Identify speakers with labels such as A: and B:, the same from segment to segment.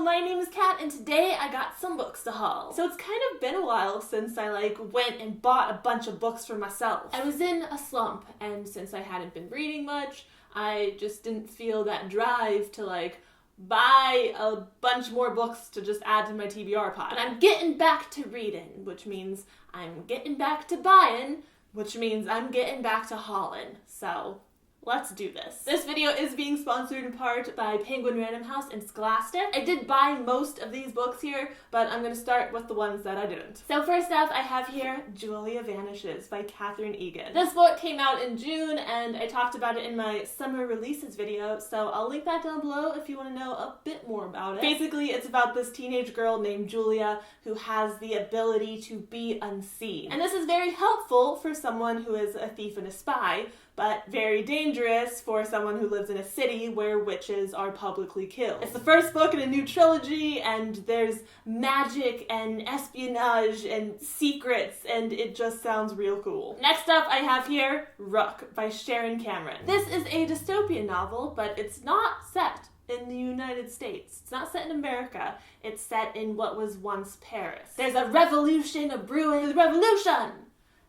A: my name is Kat, and today I got some books to haul. So it's kind of been a while since I went and bought a bunch of books for myself. I was in a slump, and since I hadn't been reading much, I just didn't feel that drive to buy a bunch more books to just add to my TBR pile. But I'm getting back to reading, which means I'm getting back to buying, which means I'm getting back to hauling. So let's do this. This video is being sponsored in part by Penguin Random House and Scholastic. I did buy most of these books here, but I'm going to start with the ones that I didn't. So first up, I have here Julia Vanishes by Katherine Egan. This book came out in June, and I talked about it in my summer releases video, so I'll link that down below if you want to know a bit more about it. Basically, it's about this teenage girl named Julia who has the ability to be unseen. And this is very helpful for someone who is a thief and a spy, but very dangerous for someone who lives in a city where witches are publicly killed. It's the first book in a new trilogy, and there's magic and espionage and secrets, and it just sounds real cool. Next up, I have here Rook by Sharon Cameron. This is a dystopian novel, but it's not set in the United States. It's not set in America. It's set in what was once Paris. There's a revolution, a brewing revolution,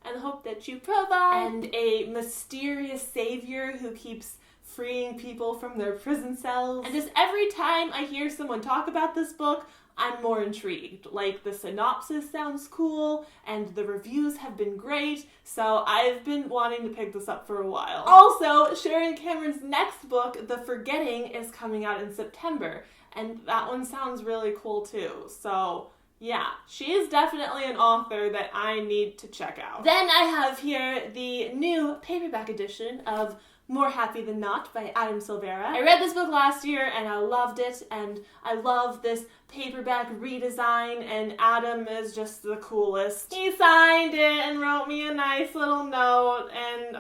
A: and hope that you provide, and a mysterious savior who keeps freeing people from their prison cells. And just every time I hear someone talk about this book, I'm more intrigued. The synopsis sounds cool, and the reviews have been great, so I've been wanting to pick this up for a while. Also, Sharon Cameron's next book, The Forgetting, is coming out in September, and that one sounds really cool too, so yeah, she is definitely an author that I need to check out. Then I have here the new paperback edition of More Happy Than Not by Adam Silvera. I read this book last year and I loved it, and I love this paperback redesign, and Adam is just the coolest. He signed it and wrote me a nice little note, and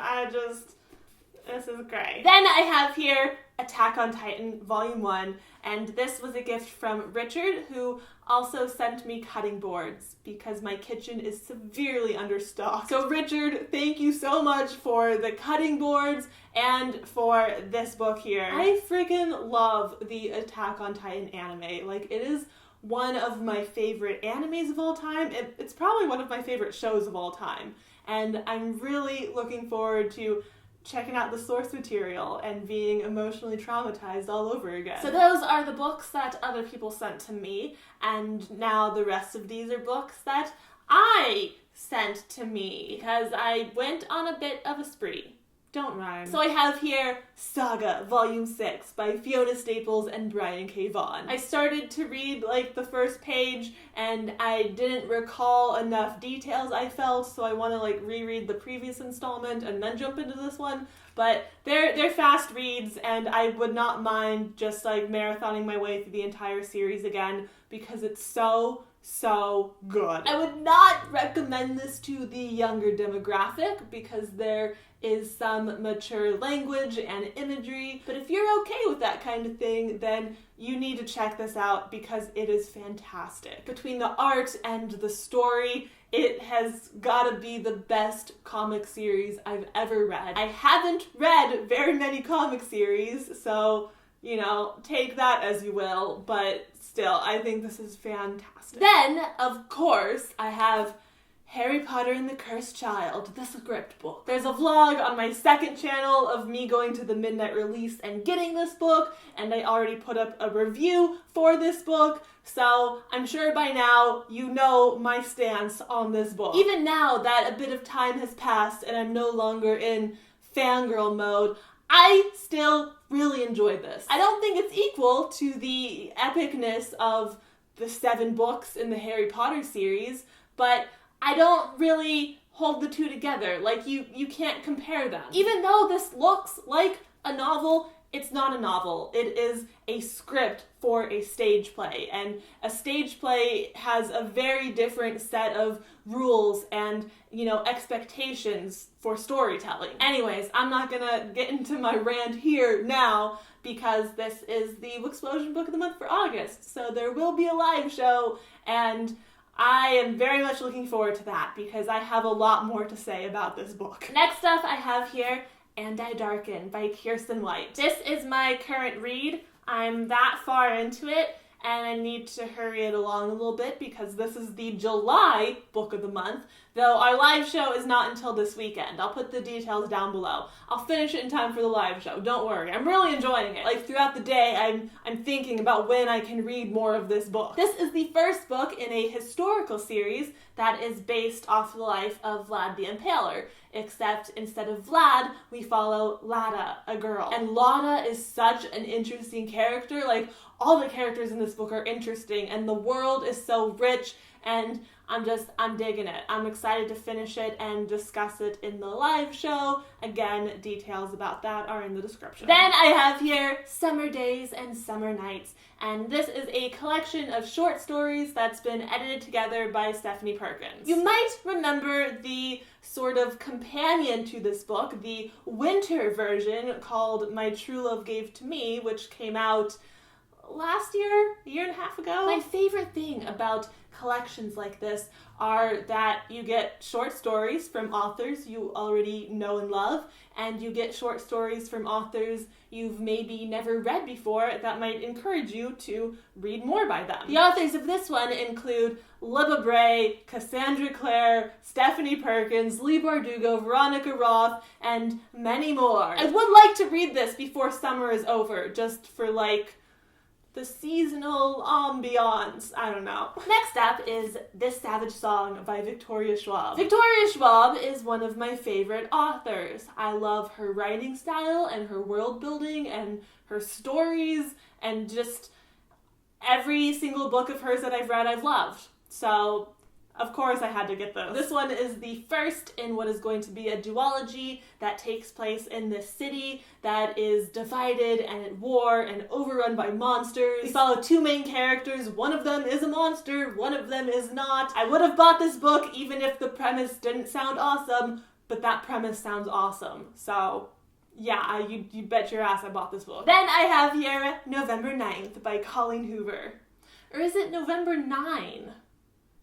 A: this is great. Then I have here Attack on Titan Volume 1, and this was a gift from Richard, who also sent me cutting boards because my kitchen is severely understocked. So Richard, thank you so much for the cutting boards and for this book here. I freaking love the Attack on Titan anime. It is one of my favorite animes of all time. It's probably one of my favorite shows of all time, and I'm really looking forward to checking out the source material and being emotionally traumatized all over again. So those are the books that other people sent to me, and now the rest of these are books that I sent to me because I went on a bit of a spree. Don't rhyme. So I have here Saga, Volume 6 by Fiona Staples and Brian K. Vaughan. I started to read the first page, and I didn't recall enough details, I felt, so I want to reread the previous installment and then jump into this one. But they're fast reads, and I would not mind just marathoning my way through the entire series again because it's so good. I would not recommend this to the younger demographic because there is some mature language and imagery, but if you're okay with that kind of thing, then you need to check this out because it is fantastic. Between the art and the story, it has gotta be the best comic series I've ever read. I haven't read very many comic series, so take that as you will, but still, I think this is fantastic. Then, of course, I have Harry Potter and the Cursed Child, the script book. There's a vlog on my second channel of me going to the midnight release and getting this book, and I already put up a review for this book, so I'm sure by now you know my stance on this book. Even now that a bit of time has passed and I'm no longer in fangirl mode, I still really enjoyed this. I don't think it's equal to the epicness of the 7 books in the Harry Potter series, but I don't really hold the two together. You can't compare them. Even though this looks like a novel, it's not a novel. It is a script for a stage play, and a stage play has a very different set of rules and, expectations for storytelling. Anyways, I'm not gonna get into my rant here now because this is the BOOKSPLOSION book of the month for August, so there will be a live show, and I am very much looking forward to that because I have a lot more to say about this book. Next up, I have here And I Darken by Kiersten White. This is my current read. I'm that far into it, and I need to hurry it along a little bit because this is the July book of the month, though our live show is not until this weekend. I'll put the details down below. I'll finish it in time for the live show, don't worry. I'm really enjoying it. Like, throughout the day, I'm thinking about when I can read more of this book. This is the first book in a historical series that is based off the life of Vlad the Impaler, except instead of Vlad, we follow Lada, a girl. And Lada is such an interesting character. Like, all the characters in this book are interesting, and the world is so rich, and I'm digging it. I'm excited to finish it and discuss it in the live show. Again, details about that are in the description. Then I have here Summer Days and Summer Nights, and this is a collection of short stories that's been edited together by Stephanie Perkins. You might remember the sort of companion to this book, the winter version called My True Love Gave to Me, which came out last year, a year and a half ago. My favorite thing about collections like this are that you get short stories from authors you already know and love, and you get short stories from authors you've maybe never read before that might encourage you to read more by them. The authors of this one include Libba Bray, Cassandra Clare, Stephanie Perkins, Leigh Bardugo, Veronica Roth, and many more. I would like to read this before summer is over, just for like the seasonal ambiance. I don't know. Next up is This Savage Song by Victoria Schwab. Victoria Schwab is one of my favorite authors. I love her writing style and her world building and her stories, and just every single book of hers that I've read I've loved. So of course I had to get this. This one is the first in what is going to be a duology that takes place in this city that is divided and at war and overrun by monsters. We follow two main characters. One of them is a monster, one of them is not. I would have bought this book even if the premise didn't sound awesome, but that premise sounds awesome. So yeah, you bet your ass I bought this book. Then I have here November 9th by Colleen Hoover. Or is it November 9?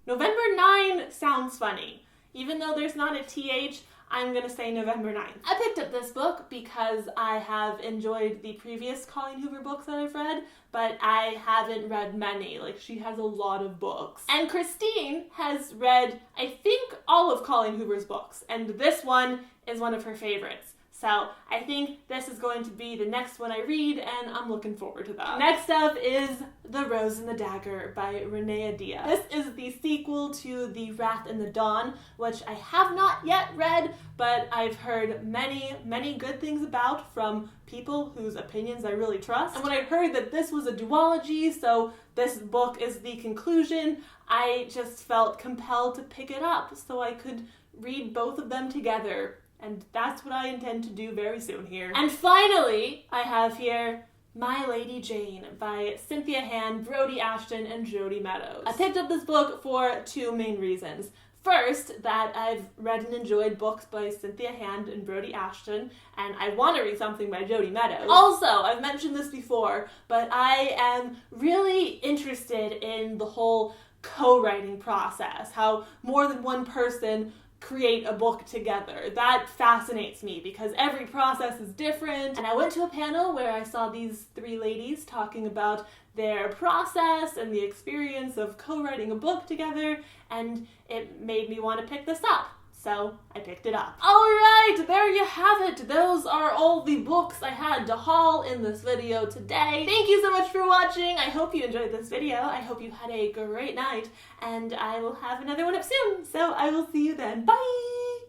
A: November 9 sounds funny. Even though there's not a TH, I'm gonna say November 9th. I picked up this book because I have enjoyed the previous Colleen Hoover books that I've read, but I haven't read many. Like, she has a lot of books. And Christine has read, I think, all of Colleen Hoover's books, and this one is one of her favorites. So I think this is going to be the next one I read, and I'm looking forward to that. Next up is The Rose and the Dagger by Renea Diaz. This is the sequel to The Wrath and the Dawn, which I have not yet read, but I've heard many, many good things about from people whose opinions I really trust. And when I heard that this was a duology, so this book is the conclusion, I just felt compelled to pick it up so I could read both of them together. And that's what I intend to do very soon here. And finally, I have here My Lady Jane by Cynthia Hand, Brody Ashton, and Jody Meadows. I picked up this book for two main reasons. First, that I've read and enjoyed books by Cynthia Hand and Brody Ashton, and I want to read something by Jody Meadows. Also, I've mentioned this before, but I am really interested in the whole co-writing process, how more than one person create a book together. That fascinates me because every process is different. And I went to a panel where I saw these three ladies talking about their process and the experience of co-writing a book together, and it made me want to pick this up. So I picked it up. Alright, there you have it. Those are all the books I had to haul in this video today. Thank you so much for watching. I hope you enjoyed this video. I hope you had a great night, and I will have another one up soon. So I will see you then. Bye!